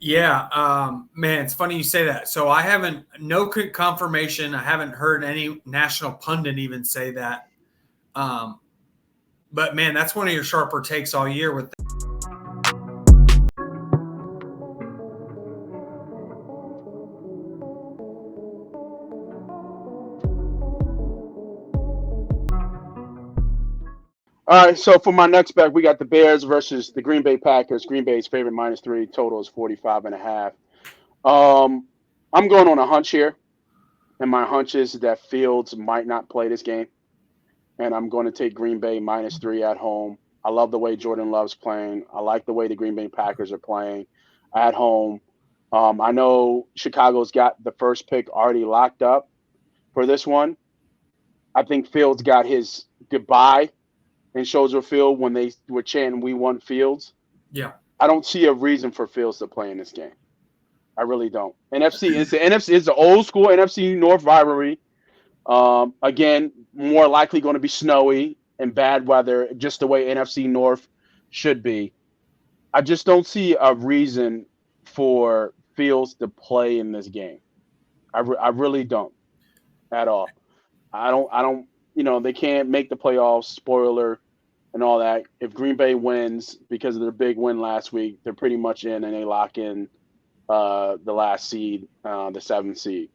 Yeah, man, it's funny you say that. So I haven't no confirmation. I haven't heard any national pundit even say that. Um, but man, that's one of your sharper takes all year with. All right, so for my next bet, we got the Bears versus the Green Bay Packers. Green Bay's favorite -3, total is 45.5. I'm going on a hunch here, and my hunch is that Fields might not play this game, and I'm going to take Green Bay -3 at home. I love the way Jordan Love's playing. I like the way the Green Bay Packers are playing at home. I know Chicago's got the first pick already locked up for this one. I think Fields got his goodbye in Soldier Field when they were chanting "We want Fields." Yeah, I don't see a reason for Fields to play in this game. I really don't. NFC is the NFC is the old school NFC North rivalry. Again, more likely going to be snowy and bad weather, just the way NFC North should be. I just don't see a reason for Fields to play in this game. I really don't at all. I don't. They can't make the playoffs. Spoiler and all that. If Green Bay wins because of their big win last week, they're pretty much in and they lock in the last seed, the seventh seed.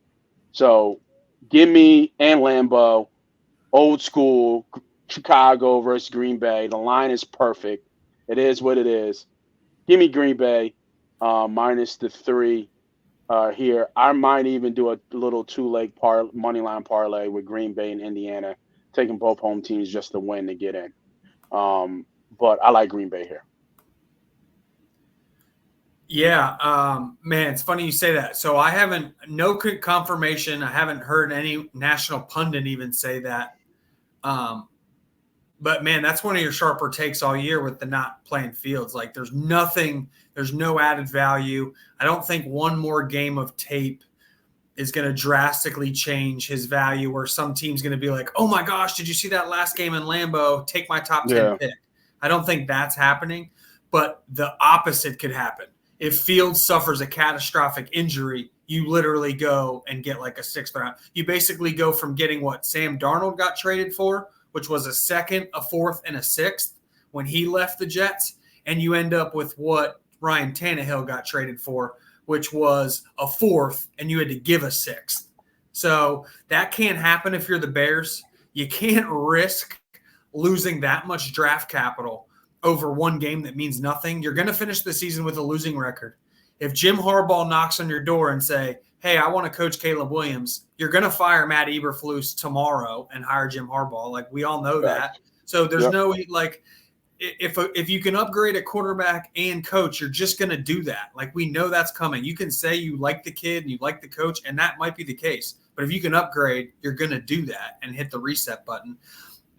So give me and Lambeau, old school Chicago versus Green Bay. The line is perfect. It is what it is. Give me Green Bay minus the 3 here. I might even do a little two-leg money line parlay with Green Bay and Indiana, taking both home teams just to win to get in. But I like Green Bay here. yeah, man, it's funny you say that. So I haven't no confirmation. I haven't heard any national pundit even say that. Um, but man, that's one of your sharper takes all year with the not playing Fields. Like there's nothing, there's no added value. I don't think one more game of tape is going to drastically change his value where some team's going to be like, oh my gosh, did you see that last game in Lambeau? Take my top 10 Yeah. pick. I don't think that's happening, but the opposite could happen. If Fields suffers a catastrophic injury, you literally go and get like a sixth round. You basically go from getting what Sam Darnold got traded for, which was a second, a fourth, and a sixth when he left the Jets, and you end up with what Ryan Tannehill got traded for, which was a fourth, and you had to give a sixth. So that can't happen if you're the Bears. You can't risk losing that much draft capital over one game that means nothing. You're going to finish the season with a losing record. If Jim Harbaugh knocks on your door and say, hey, I want to coach Caleb Williams, you're going to fire Matt Eberflus tomorrow and hire Jim Harbaugh. Like, we all know that. So there's no, like, if you can upgrade a quarterback and coach, you're just going to do that. Like, we know that's coming. You can say you like the kid and you like the coach, and that might be the case. But if you can upgrade, you're going to do that and hit the reset button.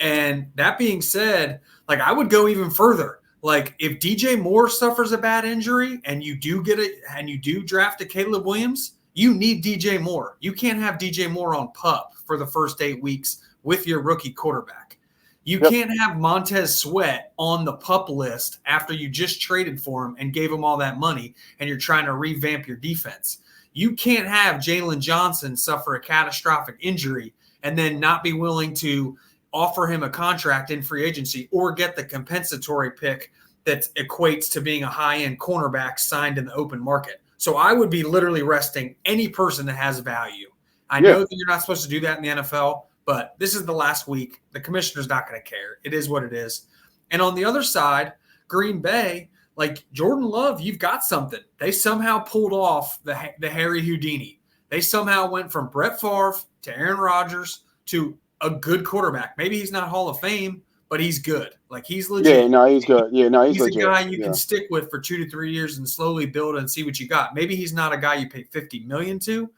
And that being said, like, I would go even further. Like, if DJ Moore suffers a bad injury and you do get it and you do draft a Caleb Williams, you need DJ Moore. You can't have DJ Moore on PUP for the first 8 weeks with your rookie quarterback. You can't have Montez Sweat on the PUP list after you just traded for him and gave him all that money and you're trying to revamp your defense. You can't have Jalen Johnson suffer a catastrophic injury and then not be willing to offer him a contract in free agency or get the compensatory pick that equates to being a high-end cornerback signed in the open market. So I would be literally resting any person that has value. I know that you're not supposed to do that in the NFL, but this is the last week. The commissioner's not going to care. It is what it is. And on the other side, Green Bay, like Jordan Love, you've got something. They somehow pulled off the Harry Houdini. They somehow went from Brett Favre to Aaron Rodgers to a good quarterback. Maybe he's not Hall of Fame, but he's good. Like, he's legit. Yeah, no, he's good. Yeah, no, he's legit. A guy you can stick with for 2 to 3 years and slowly build and see what you got. Maybe he's not a guy you pay $50 million to,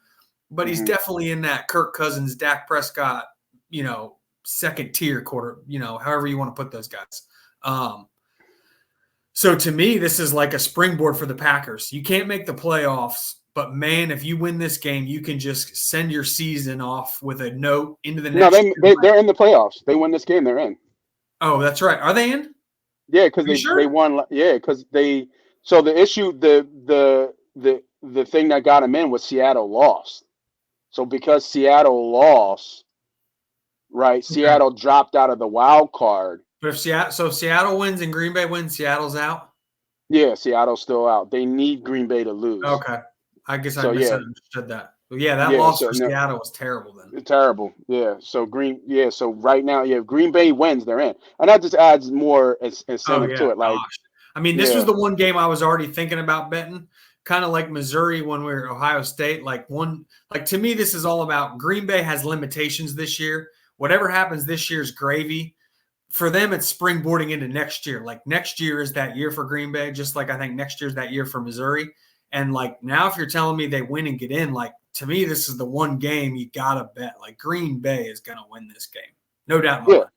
but he's definitely in that Kirk Cousins, Dak Prescott, second tier quarter, however you want to put those guys. So to me, this is like a springboard for the Packers. You can't make the playoffs, but man, if you win this game, you can just send your season off with a note into the next. No, they're in the playoffs. They win this game, they're in. Oh, that's right. Are they in? Yeah, because they won. Yeah, because they. So the issue, the the thing that got them in was Seattle lost. So because Seattle lost, right? Okay. Seattle dropped out of the wild card. But if Seattle wins and Green Bay wins, Seattle's out. Yeah, Seattle's still out. They need Green Bay to lose. Okay. I guess I So yeah, misunderstood that. But yeah, that yeah. loss So for no, Seattle was terrible then. terrible. Yeah. So So right now, yeah, if Green Bay wins, they're in, and that just adds more Oh incentive to yeah, it. Like, gosh. I mean, this was yeah, the one game I was already thinking about betting, kind of like Missouri when we were Ohio State. Like to me, this is all about Green Bay has limitations this year. Whatever happens this year is gravy. For them, it's springboarding into next year. Like next year is that year for Green Bay, just like I think next year is that year for Missouri. And like now, if you're telling me they win and get in, like to me, this is the one game you gotta bet. Like Green Bay is gonna win this game, no doubt in my yeah. mind.